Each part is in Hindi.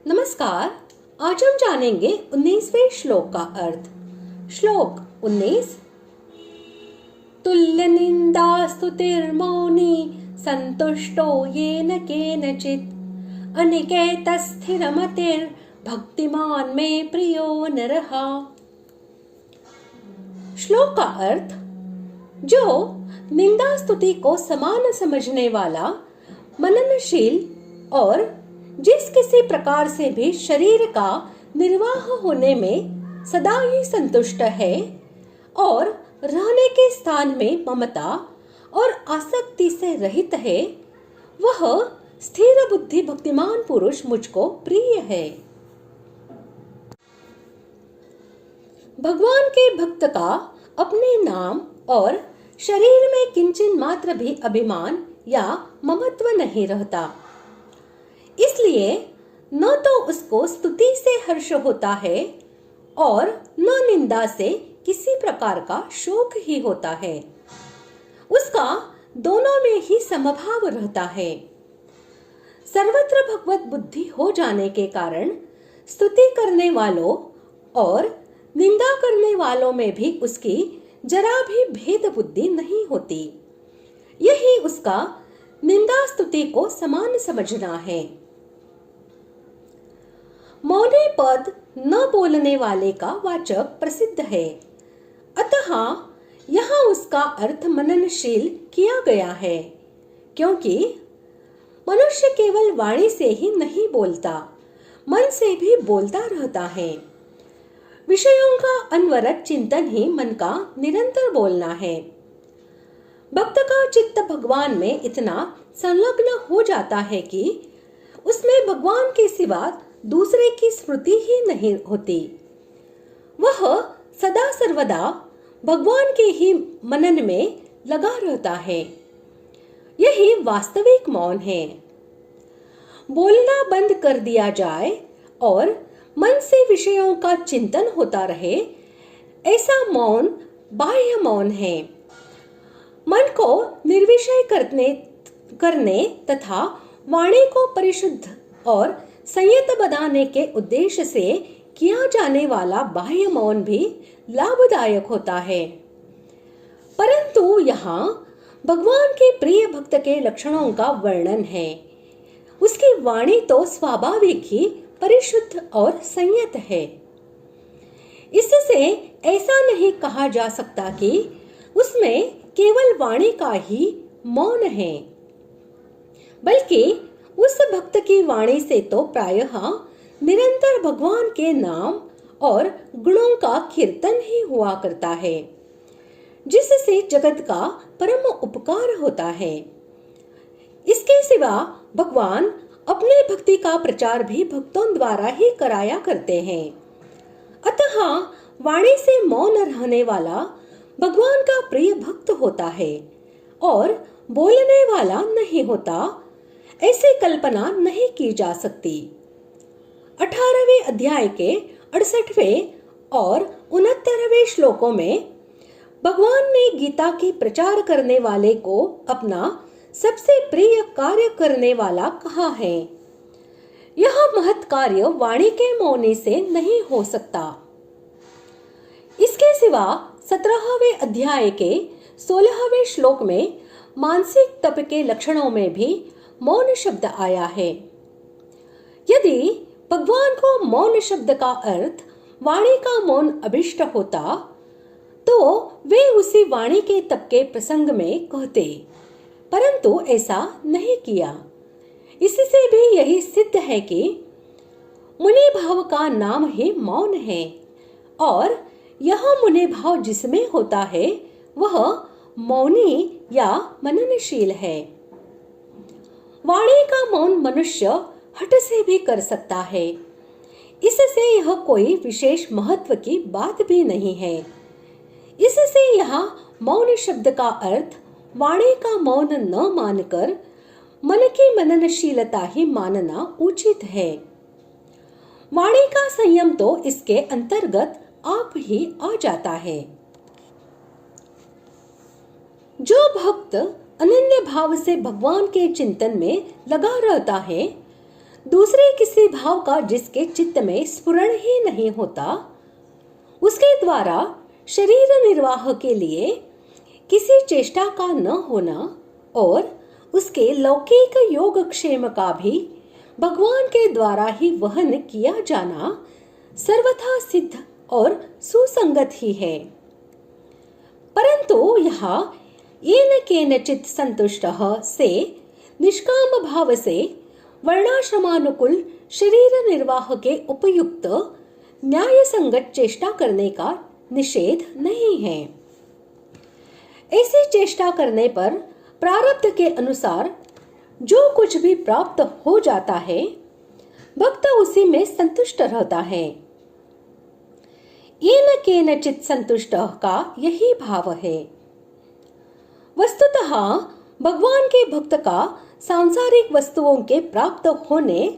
नमस्कार। आज हम जानेंगे 19वें श्लोक का अर्थ। श्लोक 19। तुल्य निंदा स्तुतिर्मौनी संतुष्टो येन केनचित् अनिकेत स्थिरमतिर् भक्तिमान में प्रियो नरः। श्लोक का अर्थ, जो निंदा स्तुति को समान समझने वाला, मननशील और जिस किसी प्रकार से भी शरीर का निर्वाह होने में सदा ही संतुष्ट है और रहने के स्थान में ममता और आसक्ति से रहित है, वह स्थिर बुद्धि भक्तिमान पुरुष मुझको प्रिय है। भगवान के भक्त का अपने नाम और शरीर में किंचन मात्र भी अभिमान या ममत्व नहीं रहता, इसलिए न तो उसको स्तुति से हर्ष होता है और न निंदा से किसी प्रकार का शोक ही होता है। उसका दोनों में ही समभाव रहता है। सर्वत्र भगवत बुद्धि हो जाने के कारण स्तुति करने वालों और निंदा करने वालों में भी उसकी जरा भी भेद बुद्धि नहीं होती। यही उसका निंदा स्तुति को समान समझना है। मौनी पद न बोलने वाले का वाचक प्रसिद्ध है, अतः यहाँ उसका अर्थ मननशील किया गया है, क्योंकि मनुष्य केवल वाणी से ही नहीं बोलता, मन से भी बोलता रहता है। विषयों का अनवरत चिंतन ही मन का निरंतर बोलना है। भक्त का चित्त भगवान में इतना संलग्न हो जाता है कि उसमें भगवान के सिवा दूसरे की स्मृति ही नहीं होती। वह सदा सर्वदा भगवान के ही मनन में लगा रहता है। यही वास्तविक मौन है। बोलना बंद कर दिया जाए और मन से विषयों का चिंतन होता रहे, ऐसा मौन बाह्य मौन है। मन को निर्विषय करने तथा वाणी को परिशुद्ध और संयत बनाने के उद्देश्य से किया जाने वाला बाह्य मौन भी लाभदायक होता है। परंतु यहाँ भगवान के प्रिय भक्त के लक्षणों का वर्णन है। उसकी वाणी तो स्वाभाविक ही परिशुद्ध और संयत है। इससे ऐसा नहीं कहा जा सकता कि उसमें केवल वाणी का ही मौन है, बल्कि उस भक्त की वाणी से तो प्रायः निरंतर भगवान के नाम और गुणों का कीर्तन ही हुआ करता है, जिससे जगत का परम उपकार होता है। इसके सिवा भगवान अपने भक्ति का प्रचार भी भक्तों द्वारा ही कराया करते हैं। अतः वाणी से मौन रहने वाला भगवान का प्रिय भक्त होता है और बोलने वाला नहीं होता, ऐसी कल्पना नहीं की जा सकती। 18वें अध्याय के 68वें और 69वें श्लोकों में भगवान ने गीता की प्रचार करने वाले को अपना सबसे प्रिय कार्य करने वाला कहा है। यह महत् कार्य वाणी के मौनी से नहीं हो सकता। इसके सिवा 17वें अध्याय के 16वें श्लोक में मानसिक तप के लक्षणों में भी मौन शब्द आया है। यदि भगवान को मौन शब्द का अर्थ वाणी का मौन अभिष्ट होता, तो वे उसी वाणी के तप के प्रसंग में कहते, परंतु ऐसा नहीं किया। इससे भी यही सिद्ध है कि मुनि भाव का नाम ही मौन है, और यह मुनि भाव जिसमें होता है वह मौनी या मननशील है। वाणी का मौन मनुष्य हठ से भी कर सकता है। इससे यह कोई विशेष महत्व की बात भी नहीं है। इससे यहाँ मौन शब्द का अर्थ वाणी का मौन न मानकर मन की मननशीलता ही मानना उचित है। वाणी का संयम तो इसके अंतर्गत आप ही आ जाता है। जो भक्त अनन्य भाव से भगवान के चिंतन में लगा रहता है, दूसरे किसी भाव का जिसके चित्त में स्फुरण ही नहीं होता, उसके द्वारा शरीर निर्वाह के लिए किसी चेष्टा का न होना और उसके लौकिक योगक्षेम का भी भगवान के द्वारा ही वहन किया जाना सर्वथा सिद्ध और सुसंगत ही है। परंतु यहाँ येन केनचित् संतुष्टः से निष्काम भाव से वर्णाश्रमानुकूल शरीर निर्वाह के उपयुक्त न्याय संगत चेष्टा करने का निषेध नहीं है। ऐसी चेष्टा करने पर प्रारब्ध के अनुसार जो कुछ भी प्राप्त हो जाता है, भक्त उसी में संतुष्ट रहता है। येन केनचित् संतुष्टः का यही भाव है। वस्तुतः भगवान के भक्त का सांसारिक वस्तुओं के प्राप्त होने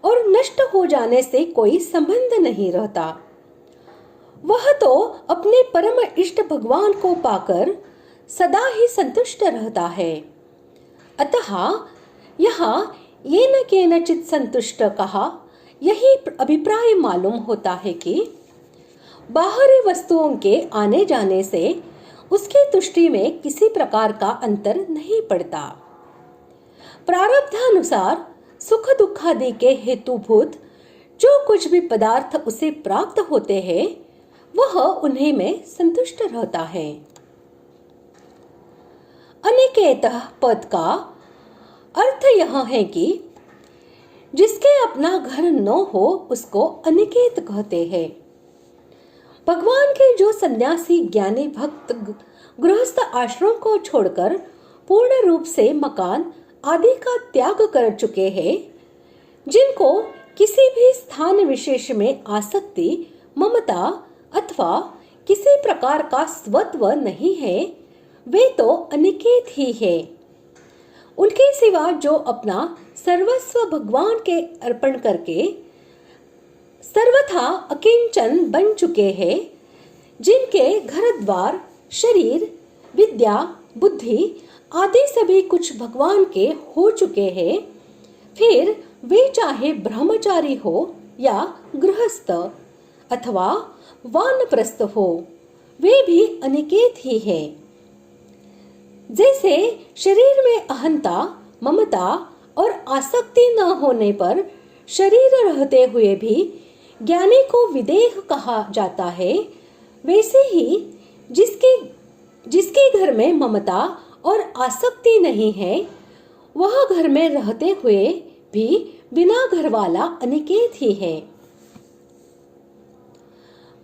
और नष्ट हो जाने से कोई संबंध नहीं रहता। वह तो अपने परम इष्ट भगवान को पाकर सदा ही संतुष्ट रहता है। अतः यहाँ येन केनचित् संतुष्ट कहा यही अभिप्राय मालूम होता है कि बाहरी वस्तुओं के आने जाने से उसकी तुष्टि में किसी प्रकार का अंतर नहीं पड़ता। प्रारब्धानुसार सुख दुखादि के हेतुभूत जो कुछ भी पदार्थ उसे प्राप्त होते हैं, वह उन्हीं में संतुष्ट रहता है। अनिकेतः पद का अर्थ यह है कि जिसके अपना घर न हो उसको अनिकेत कहते हैं। भगवान के जो सन्यासी ज्ञानी भक्त गृहस्थ आश्रम को छोड़कर पूर्ण रूप से मकान आदि का त्याग कर चुके हैं, जिनको किसी भी स्थान विशेष में आसक्ति, ममता अथवा किसी प्रकार का स्वत्व नहीं है, वे तो अनिकेत ही है। उनके सिवा जो अपना सर्वस्व भगवान के अर्पण करके सर्वथा अकिंचन बन चुके हैं, जिनके घर द्वार, शरीर, विद्या, बुद्धि आदि सभी कुछ भगवान के हो चुके हैं, फिर वे चाहे ब्रह्मचारी हो या गृहस्थ अथवा वानप्रस्थ हो, वे भी अनिकेत ही है। जैसे शरीर में अहंता, ममता और आसक्ति न होने पर शरीर रहते हुए भी ज्ञानी को विदेह कहा जाता है, वैसे ही जिसके घर में ममता और आसक्ति नहीं है, वह घर में रहते हुए भी बिना घर वाला अनिकेत ही है।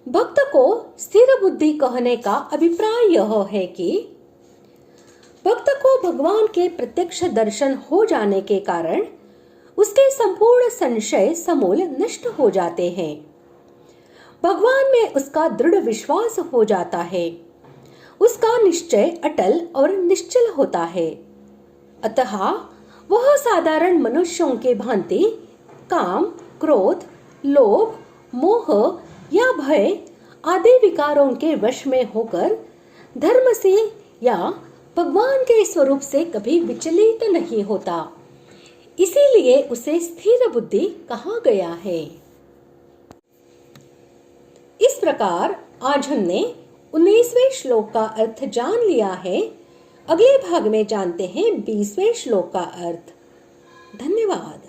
भक्त को स्थिर बुद्धि कहने का अभिप्राय यह है कि भक्त को भगवान के प्रत्यक्ष दर्शन हो जाने के कारण उसके संपूर्ण संशय समूल नष्ट हो जाते हैं। भगवान में उसका दृढ़ विश्वास हो जाता है। उसका निश्चय अटल और निश्चल होता है। अतः वह साधारण मनुष्यों के भांति काम, क्रोध, लोभ, मोह या भय आदि विकारों के वश में होकर धर्म से या भगवान के स्वरूप से कभी विचलित नहीं होता। इसीलिए उसे स्थिर बुद्धि कहा गया है। इस प्रकार आज हमने 19वें श्लोक का अर्थ जान लिया है। अगले भाग में जानते हैं 20वें श्लोक का अर्थ। धन्यवाद।